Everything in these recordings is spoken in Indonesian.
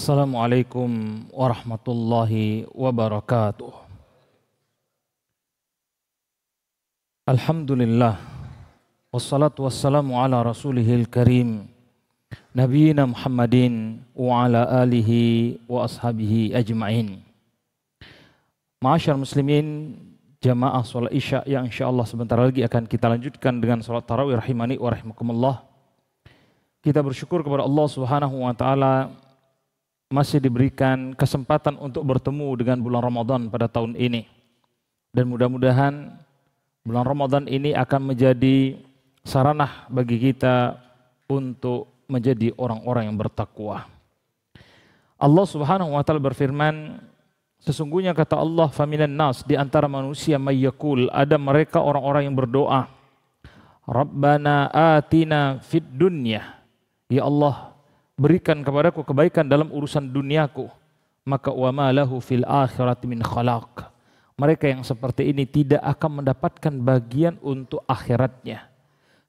Assalamualaikum warahmatullahi wabarakatuh. Alhamdulillah, wassalatu wassalamu ala rasulihil karim, nabiyina Muhammadin wa ala alihi wa ashabihi ajma'in. Ma'asyar muslimin, jamaah sholat isya yang insyaallah sebentar lagi akan kita lanjutkan dengan sholat tarawih rahimani wa rahimakumullah. Kita bersyukur kepada Allah Subhanahu wa taala masih diberikan kesempatan untuk bertemu dengan bulan Ramadan pada tahun ini. Dan mudah-mudahan bulan Ramadan ini akan menjadi saranah bagi kita untuk menjadi orang-orang yang bertakwa. Allah Subhanahu wa taala berfirman, sesungguhnya kata Allah, faminan nas, di antara manusia mayyakul, ada mereka orang-orang yang berdoa, Rabbana atina fid dunya, ya Allah, berikan kepadaku kebaikan dalam urusan duniaku, maka wa ma lahu fil akhirati min khalaq. Mereka yang seperti ini tidak akan mendapatkan bagian untuk akhiratnya.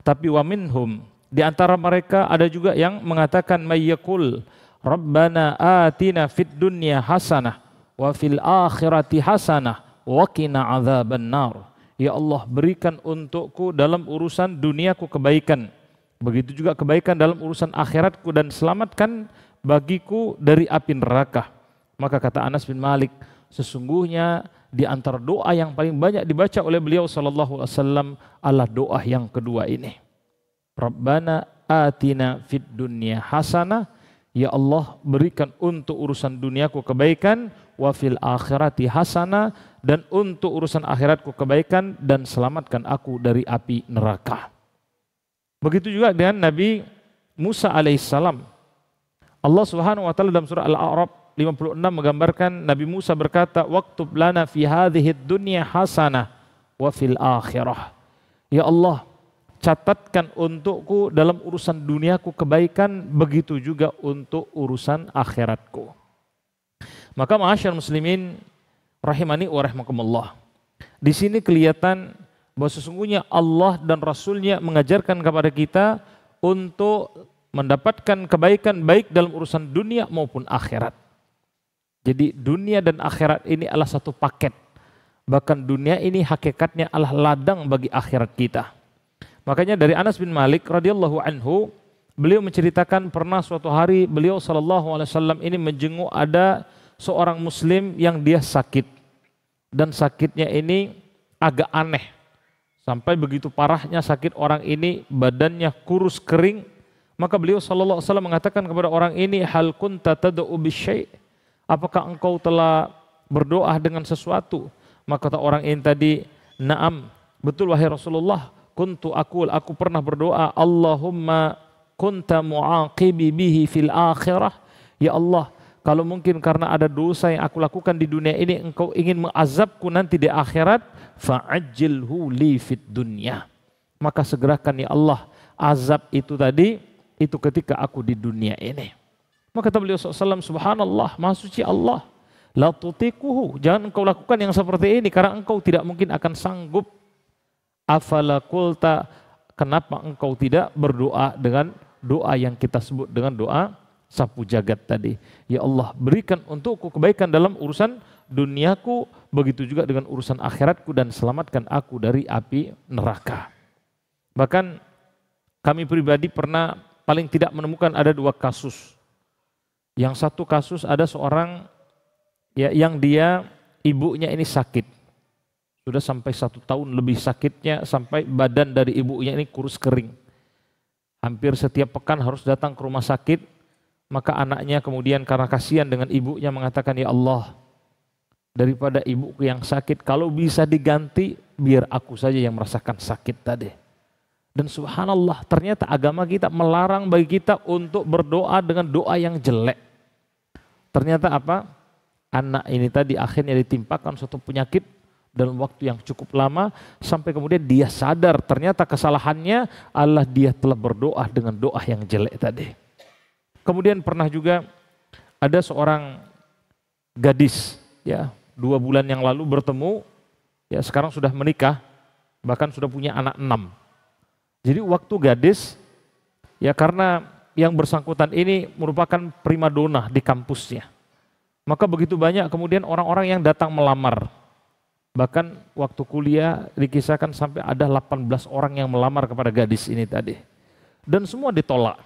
Tapi wa minhum, di antara mereka ada juga yang mengatakan mayyakul, Rabbana atina fid dunya hasanah wa fil akhirati hasanah wa qina adzaban nar. Ya Allah, berikan untukku dalam urusan duniaku kebaikan, begitu juga kebaikan dalam urusan akhiratku, dan selamatkan bagiku dari api neraka. Maka kata Anas bin Malik, sesungguhnya di antara doa yang paling banyak dibaca oleh beliau sallallahu alaihi wasallam adalah doa yang kedua ini. Rabbana atina fid dunya hasanah, ya Allah, berikan untuk urusan duniaku kebaikan, wa fil akhirati hasanah, dan untuk urusan akhiratku kebaikan, dan selamatkan aku dari api neraka. Begitu juga dengan Nabi Musa alaihissalam. Allah Subhanahu wa taala dalam surah Al-A'raf 56 menggambarkan Nabi Musa berkata, "Waktub lana fi hadhihi dunya hasanah wa fil akhirah." Ya Allah, catatkan untukku dalam urusan duniaku kebaikan, begitu juga untuk urusan akhiratku. Maka ma'asyar muslimin rahimani wa rahimakumullah, di sini kelihatan bahwa sesungguhnya Allah dan Rasulnya mengajarkan kepada kita untuk mendapatkan kebaikan baik dalam urusan dunia maupun akhirat. Jadi dunia dan akhirat ini adalah satu paket. Bahkan dunia ini hakikatnya adalah ladang bagi akhirat kita. Makanya dari Anas bin Malik radhiyallahu anhu, beliau menceritakan pernah suatu hari beliau sallallahu alaihi wasallam ini menjenguk ada seorang muslim yang dia sakit. Dan sakitnya ini agak aneh. Sampai begitu parahnya sakit orang ini, badannya kurus kering. Maka beliau sallallahu alaihi wasallam mengatakan kepada orang ini, hal kunta tad'u bisyai', apakah engkau telah berdoa dengan sesuatu? Maka kata orang ini tadi, na'am, betul wahai Rasulullah, aku pernah berdoa, Allahumma kunta mu'aqibi bihi fil akhirah, ya Allah, kalau mungkin karena ada dosa yang aku lakukan di dunia ini, engkau ingin mengazabku nanti di akhirat, fa'ajjilhu li fid dunya, maka segerakan ya Allah azab itu tadi, itu ketika aku di dunia ini. Maka kata beliau SAW, subhanallah, maha suci Allah, la tutikuhu, jangan engkau lakukan yang seperti ini karena engkau tidak mungkin akan sanggup. Afala qulta, kenapa engkau tidak berdoa dengan doa yang kita sebut dengan doa sapu jagat tadi, ya Allah, berikan untukku kebaikan dalam urusan duniaku, begitu juga dengan urusan akhiratku, dan selamatkan aku dari api neraka. Bahkan kami pribadi pernah paling tidak menemukan ada dua kasus. Yang satu kasus ada seorang ya, yang dia ibunya ini sakit, sudah sampai 1 tahun lebih sakitnya, sampai badan dari ibunya ini kurus kering. Hampir setiap pekan harus datang ke rumah sakit. Maka anaknya kemudian karena kasihan dengan ibunya mengatakan, ya Allah, daripada ibuku yang sakit, kalau bisa diganti biar aku saja yang merasakan sakit tadi. Dan subhanallah, ternyata agama kita melarang bagi kita untuk berdoa dengan doa yang jelek. Ternyata apa? Anak ini tadi akhirnya ditimpakan suatu penyakit dalam waktu yang cukup lama, sampai kemudian dia sadar ternyata kesalahannya adalah dia telah berdoa dengan doa yang jelek tadi. Kemudian pernah juga ada seorang gadis, ya, 2 bulan yang lalu bertemu, ya sekarang sudah menikah, bahkan sudah punya anak 6. Jadi waktu gadis, ya karena yang bersangkutan ini merupakan primadona di kampusnya. Maka begitu banyak kemudian orang-orang yang datang melamar. Bahkan waktu kuliah dikisahkan sampai ada 18 orang yang melamar kepada gadis ini tadi. Dan semua ditolak.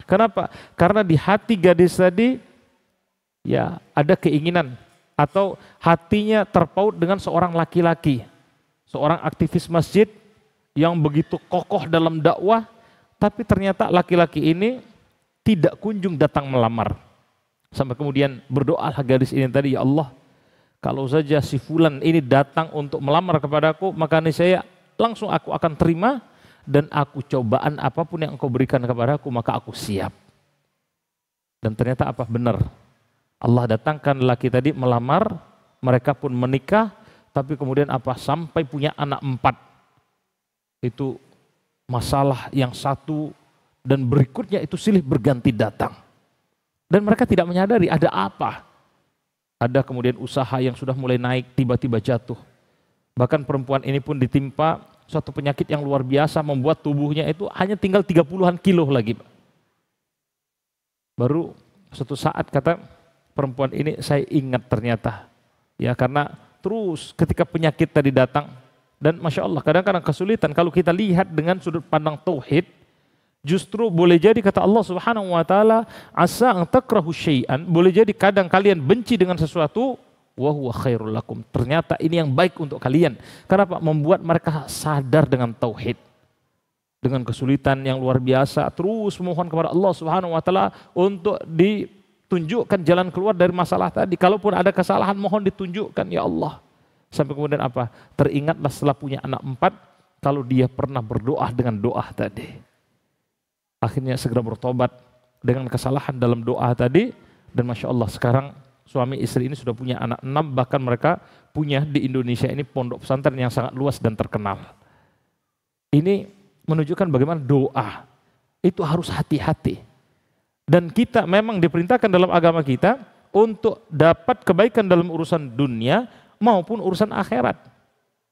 Kenapa? Karena di hati gadis tadi ya ada keinginan atau hatinya terpaut dengan seorang laki-laki. Seorang aktivis masjid yang begitu kokoh dalam dakwah, tapi ternyata laki-laki ini tidak kunjung datang melamar. Sampai kemudian berdoalah gadis ini tadi, ya Allah, kalau saja si fulan ini datang untuk melamar kepadaku, maka niscaya langsung aku akan terima, dan aku cobaan apapun yang engkau berikan kepadaku, maka aku siap. Dan ternyata apa? Benar. Allah datangkan laki tadi melamar, mereka pun menikah, tapi kemudian apa? Sampai punya anak 4. Itu masalah yang satu, dan berikutnya itu silih berganti datang. Dan mereka tidak menyadari ada apa. Ada kemudian usaha yang sudah mulai naik, tiba-tiba jatuh. Bahkan perempuan ini pun ditimpa suatu penyakit yang luar biasa, membuat tubuhnya itu hanya tinggal 30-an kilo lagi. Baru suatu saat kata perempuan ini, saya ingat ternyata. Ya karena terus ketika penyakit tadi datang, dan Masya Allah kadang-kadang kesulitan kalau kita lihat dengan sudut pandang tauhid. Justru boleh jadi kata Allah Subhanahu wa taala, asa an takrahu syai'an, boleh jadi kadang kalian benci dengan sesuatu, wa huwa khairul lakum. Ternyata ini yang baik untuk kalian. Kenapa? Membuat mereka sadar dengan tauhid. Dengan kesulitan yang luar biasa, terus memohon kepada Allah Subhanahu wa taala untuk ditunjukkan jalan keluar dari masalah tadi. Kalaupun ada kesalahan, mohon ditunjukkan ya Allah. Sampai kemudian apa? Teringatlah setelah punya anak 4, kalau dia pernah berdoa dengan doa tadi. Akhirnya segera bertobat dengan kesalahan dalam doa tadi, dan Masya Allah sekarang suami istri ini sudah punya anak 6, bahkan mereka punya di Indonesia ini pondok pesantren yang sangat luas dan terkenal. Ini menunjukkan bagaimana doa itu harus hati-hati. Dan kita memang diperintahkan dalam agama kita untuk dapat kebaikan dalam urusan dunia maupun urusan akhirat.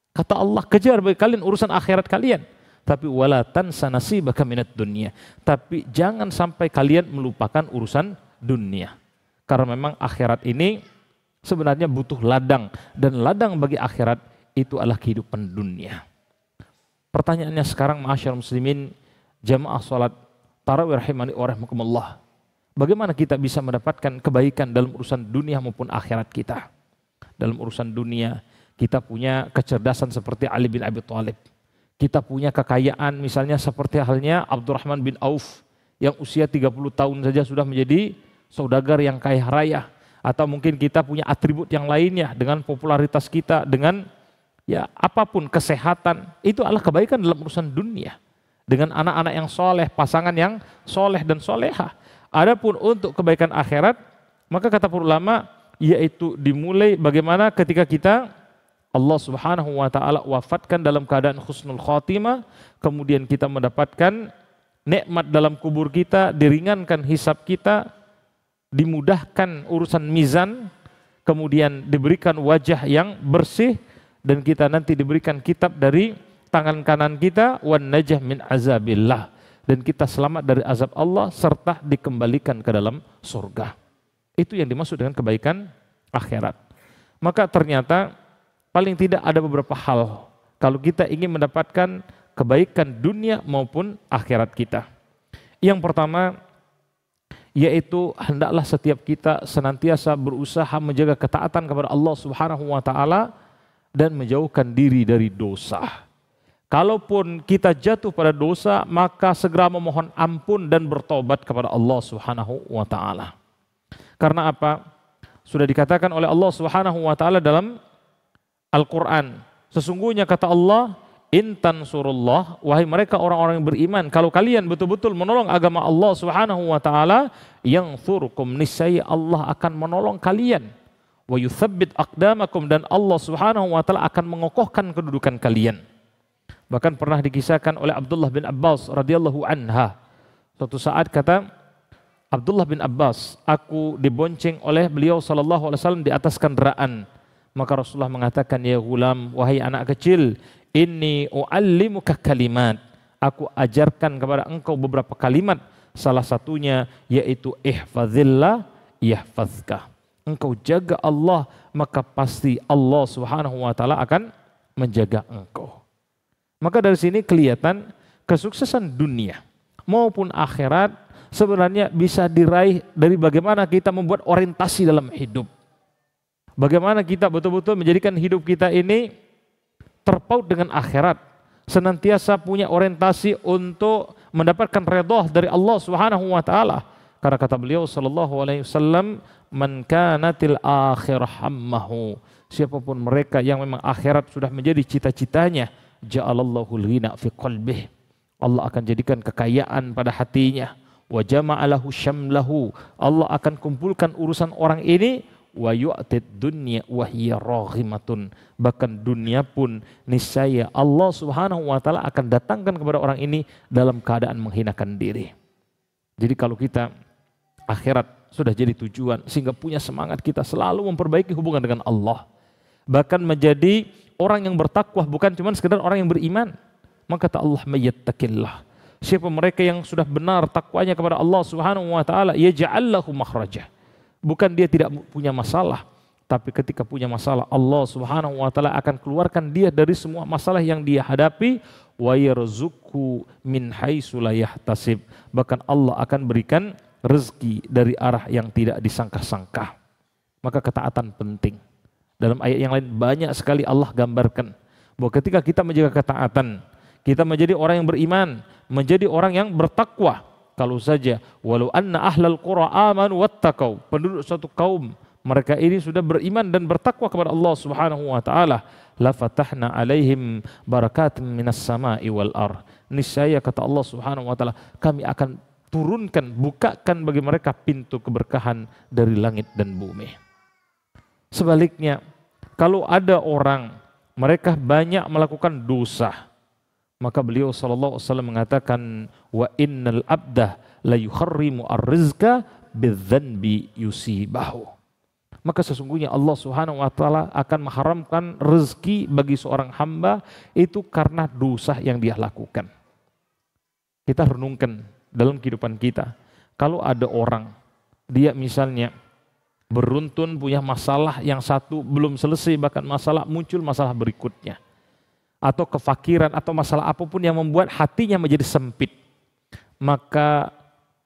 Kata Allah, kejar bagi kalian urusan akhirat kalian. Tapi wala tansa nasibaka minad dunya. Tapi jangan sampai kalian melupakan urusan dunia. Karena memang akhirat ini sebenarnya butuh ladang, dan ladang bagi akhirat itu adalah kehidupan dunia. Pertanyaannya sekarang, ma'asyar muslimin, jamaah salat tarawih rahimani wa rahimakumullah. Bagaimana kita bisa mendapatkan kebaikan dalam urusan dunia maupun akhirat kita? Dalam urusan dunia kita punya kecerdasan seperti Ali bin Abi Thalib. Kita punya kekayaan misalnya seperti halnya Abdurrahman bin Auf yang usia 30 tahun saja sudah menjadi saudagar yang kaya raya. Atau mungkin kita punya atribut yang lainnya dengan popularitas kita, dengan ya apapun, kesehatan, itu adalah kebaikan dalam urusan dunia. Dengan anak-anak yang soleh, pasangan yang soleh dan soleha. Adapun untuk kebaikan akhirat, maka kata para ulama, yaitu dimulai bagaimana ketika kita Allah Subhanahu wa taala wafatkan dalam keadaan husnul khatimah, kemudian kita mendapatkan nikmat dalam kubur kita, diringankan hisab kita, dimudahkan urusan mizan, kemudian diberikan wajah yang bersih, dan kita nanti diberikan kitab dari tangan kanan kita, wan najah min azabillah, dan kita selamat dari azab Allah serta dikembalikan ke dalam surga. Itu yang dimaksud dengan kebaikan akhirat. Maka ternyata paling tidak ada beberapa hal kalau kita ingin mendapatkan kebaikan dunia maupun akhirat kita. Yang pertama, yaitu hendaklah setiap kita senantiasa berusaha menjaga ketaatan kepada Allah Subhanahu wa taala dan menjauhkan diri dari dosa. Kalaupun kita jatuh pada dosa, maka segera memohon ampun dan bertobat kepada Allah Subhanahu wa taala. Karena apa? Sudah dikatakan oleh Allah Subhanahu wa taala dalam Al-Quran, sesungguhnya kata Allah, intan surullah, wahai mereka orang-orang yang beriman, kalau kalian betul-betul menolong agama Allah Subhanahu wa taala, yang surkum, niscaya Allah akan menolong kalian, wa yuthabbit aqdamakum, dan Allah Subhanahu wa taala akan mengokohkan kedudukan kalian. Bahkan pernah dikisahkan oleh Abdullah bin Abbas radhiyallahu anha, suatu saat kata Abdullah bin Abbas, aku dibonceng oleh beliau sallallahu alaihi wasallam di atas kendaraan. Maka Rasulullah mengatakan, ya gulam, wahai anak kecil, inni u'allimuka kalimat, aku ajarkan kepada engkau beberapa kalimat, Salah satunya yaitu ihfazillah yahfazka. Engkau jaga Allah, maka pasti Allah Subhanahu wa taala akan menjaga engkau. Maka dari sini kelihatan kesuksesan dunia maupun akhirat sebenarnya bisa diraih dari bagaimana kita membuat orientasi dalam hidup. Bagaimana kita betul-betul menjadikan hidup kita ini terpaut dengan akhirat, senantiasa punya orientasi untuk mendapatkan redha dari Allah Subhanahu wa taala. Karena kata beliau sallallahu alaihi wasallam, "Man kanatil akhirah hammahu." Siapapun mereka yang memang akhirat sudah menjadi cita-citanya, ja'alallahu al-ghina fi qalbih. Allah akan jadikan kekayaan pada hatinya. Wa jama'alahu syamlahu. Allah akan kumpulkan urusan orang ini. Wa yu'tid dunya wa hiya raghimatun. Bahkan dunia pun niscaya Allah Subhanahu wa taala akan datangkan kepada orang ini dalam keadaan menghinakan diri. Jadi kalau kita akhirat sudah jadi tujuan sehingga punya semangat kita selalu memperbaiki hubungan dengan Allah. Bahkan menjadi orang yang bertakwa, bukan cuma sekedar orang yang beriman. Maka kata Allah, "Mayyattaqillah." Siapa mereka yang sudah benar takwanya kepada Allah Subhanahu wa taala, yaj'al lahu makhraja. Bukan dia tidak punya masalah, tapi ketika punya masalah Allah Subhanahu wa taala akan keluarkan dia dari semua masalah yang dia hadapi, wa yarzuqhu min haitsu la yahtasib. Bahkan Allah akan berikan rezeki dari arah yang tidak disangka-sangka. Maka ketaatan penting. Dalam ayat yang lain banyak sekali Allah gambarkan bahwa ketika kita menjaga ketaatan, kita menjadi orang yang beriman, menjadi orang yang bertakwa. Kalau saja walau anna ahlal qura amanu wattaqau, penduduk suatu kaum mereka ini sudah beriman dan bertakwa kepada Allah Subhanahu wa taala, la fatahna alaihim barakatin minas sama'i wal ardh. Niscaya kata Allah Subhanahu wa taala, kami akan turunkan, bukakan bagi mereka pintu keberkahan dari langit dan bumi. Sebaliknya, kalau ada orang mereka banyak melakukan dosa, maka beliau sallallahu alaihi wasallam mengatakan, wa innal abda la yukharrimu ar-rizqa bidzanbi yusibahu. Maka sesungguhnya Allah Subhanahu wa taala akan mengharamkan rezeki bagi seorang hamba itu karena dosa yang dia lakukan. Kita renungkan dalam kehidupan kita, kalau ada orang dia misalnya beruntun punya masalah yang satu belum selesai, bahkan muncul masalah berikutnya, atau kefakiran atau masalah apapun yang membuat hatinya menjadi sempit, maka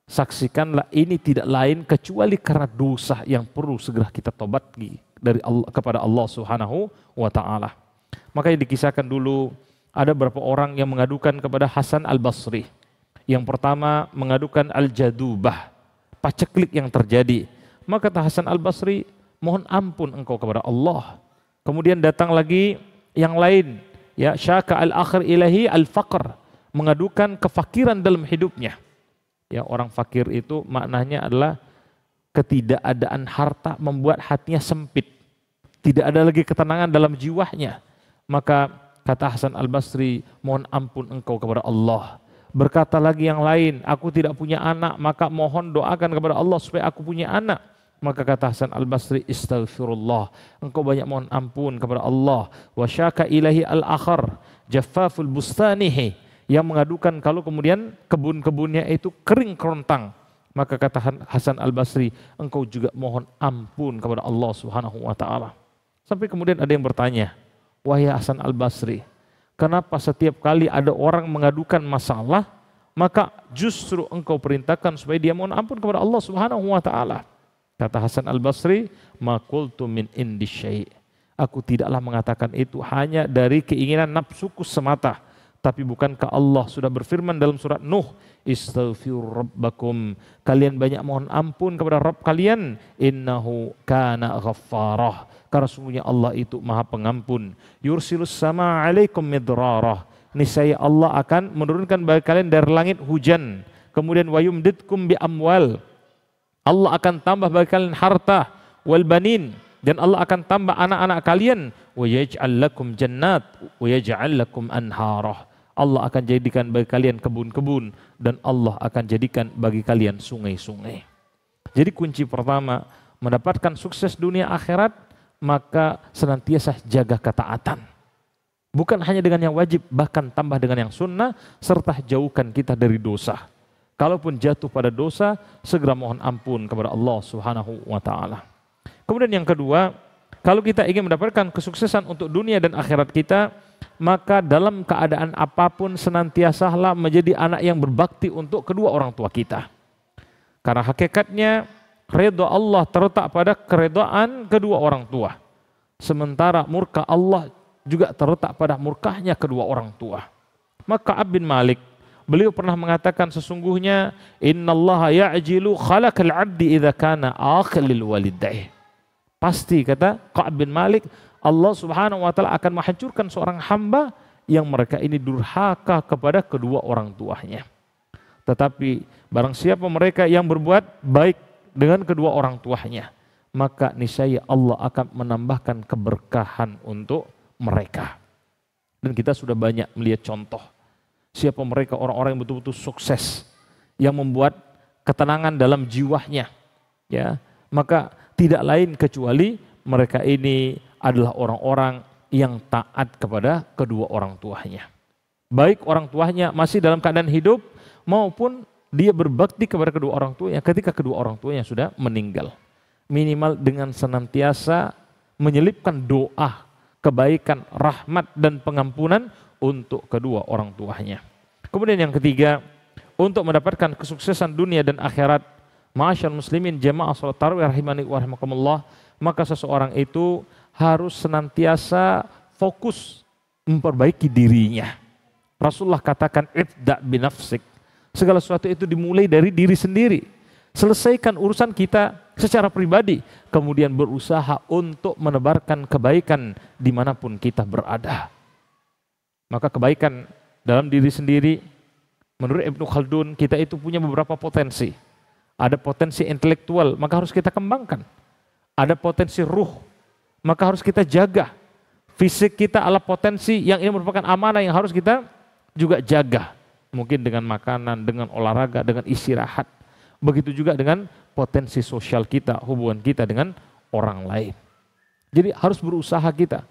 saksikanlah ini tidak lain kecuali karena dosa yang perlu segera kita tobat dari Allah kepada Allah Subhanahu wa taala. Makanya dikisahkan dulu ada beberapa orang yang mengadukan kepada Hasan Al-Basri. Yang pertama mengadukan al-jadubah, paceklik yang terjadi. Maka kata Hasan Al-Basri, mohon ampun engkau kepada Allah. Kemudian datang lagi yang lain, ya, syaka al-akhir ilahi al-faqr, mengadukan kefakiran dalam hidupnya. Ya, orang fakir itu maknanya adalah ketidakadaan harta membuat hatinya sempit. Tidak ada lagi ketenangan dalam jiwanya. Maka kata Hasan Al-Basri, mohon ampun engkau kepada Allah. Berkata lagi yang lain, aku tidak punya anak, maka mohon doakan kepada Allah supaya aku punya anak. Maka kata Hasan Al-Basri, istaghfirullah, engkau banyak mohon ampun kepada Allah. Wa syaka ilahi al-akhar jaffaful bustanihi, yang mengadukan kalau kemudian kebun-kebunnya itu kering kerontang. Maka kata Hasan Al-Basri, engkau juga mohon ampun kepada Allah Subhanahu wa taala. Sampai kemudian ada yang bertanya, wahai Hasan Al-Basri, kenapa setiap kali ada orang mengadukan masalah, maka justru engkau perintahkan supaya dia mohon ampun kepada Allah Subhanahu wa taala? Kata Hasan Al-Basri, ma qultu min indi syai'. Aku tidaklah mengatakan itu hanya dari keinginan nafsuku semata. Tapi bukankah Allah sudah berfirman dalam surat Nuh, istaghfiru rabbakum, kalian banyak mohon ampun kepada Rabb kalian, innahu kana ghaffarah, karena sungguhnya Allah itu maha pengampun. Yursilus sama alaikum midrarah, niscaya Allah akan menurunkan bagi kalian dari langit hujan. Kemudian wa yumdidkum bi amwal, Allah akan tambah bagi kalian harta, wal banin, dan Allah akan tambah anak-anak kalian, wa yaj'al lakum jannat wa yaj'al lakum anharah. Allah akan jadikan bagi kalian kebun-kebun dan Allah akan jadikan bagi kalian sungai-sungai. Jadi kunci pertama mendapatkan sukses dunia akhirat, maka senantiasa jaga ketaatan. Bukan hanya dengan yang wajib, bahkan tambah dengan yang sunnah, serta jauhkan kita dari dosa. Kalaupun jatuh pada dosa, segera mohon ampun kepada Allah Subhanahu wa taala. Kemudian yang kedua, kalau kita ingin mendapatkan kesuksesan untuk dunia dan akhirat kita, maka dalam keadaan apapun senantiasalah menjadi anak yang berbakti untuk kedua orang tua kita. Karena hakikatnya redha Allah terletak pada keredaan kedua orang tua. Sementara murka Allah juga terletak pada murkahnya kedua orang tua. Maka Ka'ab bin Malik, beliau pernah mengatakan sesungguhnya innallaha ya'jilu khalaqal 'abdi idza kana aqlil walidaih. Pasti kata Ka'ab bin Malik, Allah Subhanahu wa taala akan menghancurkan seorang hamba yang mereka ini durhaka kepada kedua orang tuanya. Tetapi barang siapa mereka yang berbuat baik dengan kedua orang tuanya, maka niscaya Allah akan menambahkan keberkahan untuk mereka. Dan kita sudah banyak melihat contoh siapa mereka orang-orang yang betul-betul sukses, yang membuat ketenangan dalam jiwanya, ya. Maka tidak lain kecuali mereka ini adalah orang-orang yang taat kepada kedua orang tuanya. Baik orang tuanya masih dalam keadaan hidup maupun dia berbakti kepada kedua orang tuanya ketika kedua orang tuanya sudah meninggal. Minimal dengan senantiasa menyelipkan doa, kebaikan, rahmat dan pengampunan untuk kedua orang tuanya. Kemudian yang ketiga, untuk mendapatkan kesuksesan dunia dan akhirat, ma'asyar muslimin jamaah salat tarawih rahimani wa rahimakumullah, maka seseorang itu harus senantiasa fokus memperbaiki dirinya. Rasulullah katakan ibda' binafsik. Segala sesuatu itu dimulai dari diri sendiri. Selesaikan urusan kita secara pribadi, kemudian berusaha untuk menebarkan kebaikan dimanapun kita berada. Maka kebaikan dalam diri sendiri, menurut Ibnu Khaldun, kita itu punya beberapa potensi. Ada potensi intelektual, maka harus kita kembangkan. Ada potensi ruh, maka harus kita jaga. Fisik kita adalah potensi yang ini merupakan amanah yang harus kita juga jaga. Mungkin dengan makanan, dengan olahraga, dengan istirahat. Begitu juga dengan potensi sosial kita, hubungan kita dengan orang lain. Jadi harus berusaha kita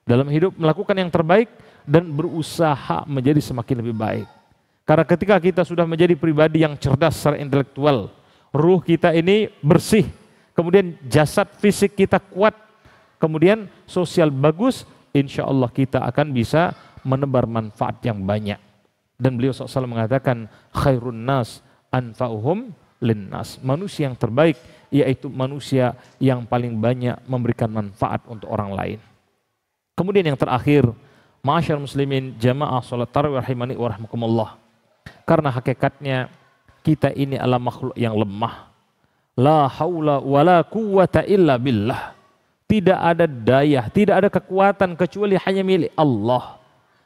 dalam hidup melakukan yang terbaik dan berusaha menjadi semakin lebih baik. Karena ketika kita sudah menjadi pribadi yang cerdas secara intelektual, ruh kita ini bersih, kemudian jasad fisik kita kuat, kemudian sosial bagus, insya Allah kita akan bisa menebar manfaat yang banyak. Dan beliau SAW mengatakan khairun nas anfa'uhum linnas. Manusia yang terbaik yaitu manusia yang paling banyak memberikan manfaat untuk orang lain. Kemudian yang terakhir, ma'asyar muslimin jamaah salat tarawih rahimani wa rahmakumullah. Karena hakikatnya kita ini adalah makhluk yang lemah. La haula wala quwwata illa billah. Tidak ada daya, tidak ada kekuatan kecuali hanya milik Allah.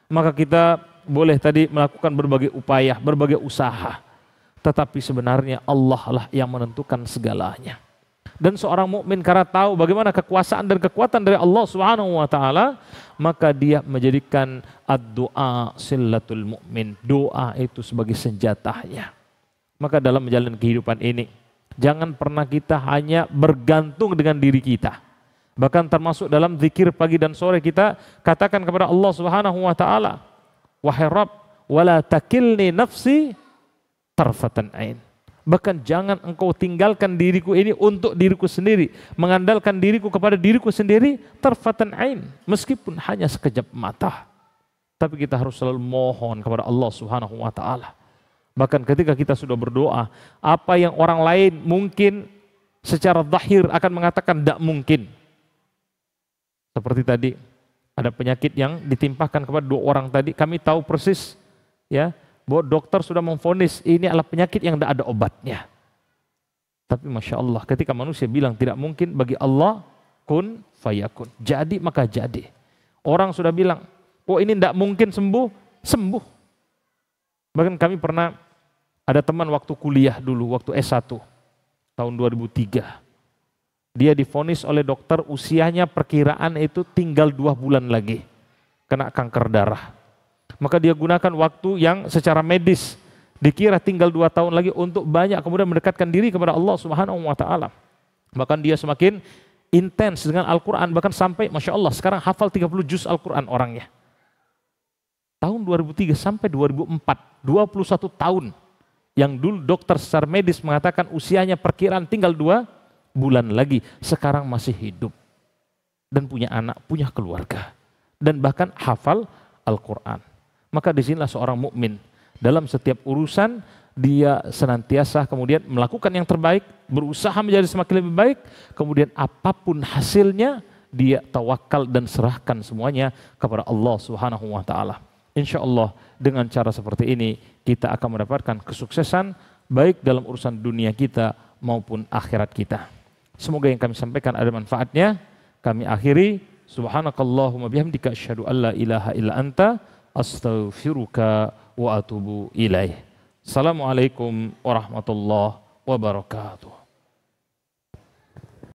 Maka kita boleh tadi melakukan berbagai upaya, berbagai usaha. Tetapi sebenarnya Allah lah yang menentukan segalanya. Dan seorang mukmin karena tahu bagaimana kekuasaan dan kekuatan dari Allah Subhanahu wa taala, maka dia menjadikan ad-du'a sillatul mukmin. Doa itu sebagai senjatanya. Maka dalam menjalani kehidupan ini, jangan pernah kita hanya bergantung dengan diri kita. Bahkan termasuk dalam zikir pagi dan sore kita katakan kepada Allah Subhanahu wa taala, wahai Rabb, wala takilni nafsi tarfatan ain. Bahkan jangan engkau tinggalkan diriku ini untuk diriku sendiri, mengandalkan diriku kepada diriku sendiri tarfatan ain, meskipun hanya sekejap mata. Tapi kita harus selalu mohon kepada Allah Subhanahu wa taala. Bahkan ketika kita sudah berdoa, apa yang orang lain mungkin secara zahir akan mengatakan tidak mungkin. Seperti tadi ada penyakit yang ditimpakan kepada dua orang tadi, kami tahu persis ya bahwa dokter sudah memvonis ini adalah penyakit yang tidak ada obatnya. Tapi Masya Allah ketika manusia bilang tidak mungkin, bagi Allah kun fayakun. Jadi maka jadi. Orang sudah bilang, oh ini tidak mungkin sembuh, sembuh. Bahkan kami pernah ada teman waktu kuliah dulu, waktu S1 tahun 2003. Dia divonis oleh dokter usianya perkiraan itu tinggal 2 bulan lagi kena kanker darah. Maka dia gunakan waktu yang secara medis dikira tinggal 2 tahun lagi untuk banyak kemudian mendekatkan diri kepada Allah Subhanahu wa taala. Bahkan dia semakin intens dengan Al-Qur'an, bahkan sampai Masya Allah sekarang hafal 30 juz Al-Qur'an orangnya. Tahun 2003 sampai 2004, 21 tahun Yang dulu dokter secara medis mengatakan usianya perkiraan tinggal 2 bulan lagi, sekarang masih hidup dan punya anak, punya keluarga, dan bahkan hafal Al-Quran. Maka disinilah seorang mukmin dalam setiap urusan dia senantiasa kemudian melakukan yang terbaik, berusaha menjadi semakin lebih baik, kemudian apapun hasilnya dia tawakal dan serahkan semuanya kepada Allah Subhanahu wa taala. Insya Allah dengan cara seperti ini kita akan mendapatkan kesuksesan baik dalam urusan dunia kita maupun akhirat kita. Semoga yang kami sampaikan ada manfaatnya. Kami akhiri, subhanakallahumma bihamdika asyhadu an la ilaha illa anta astaghfiruka wa atubu ilaih. Assalamualaikum warahmatullahi wabarakatuh.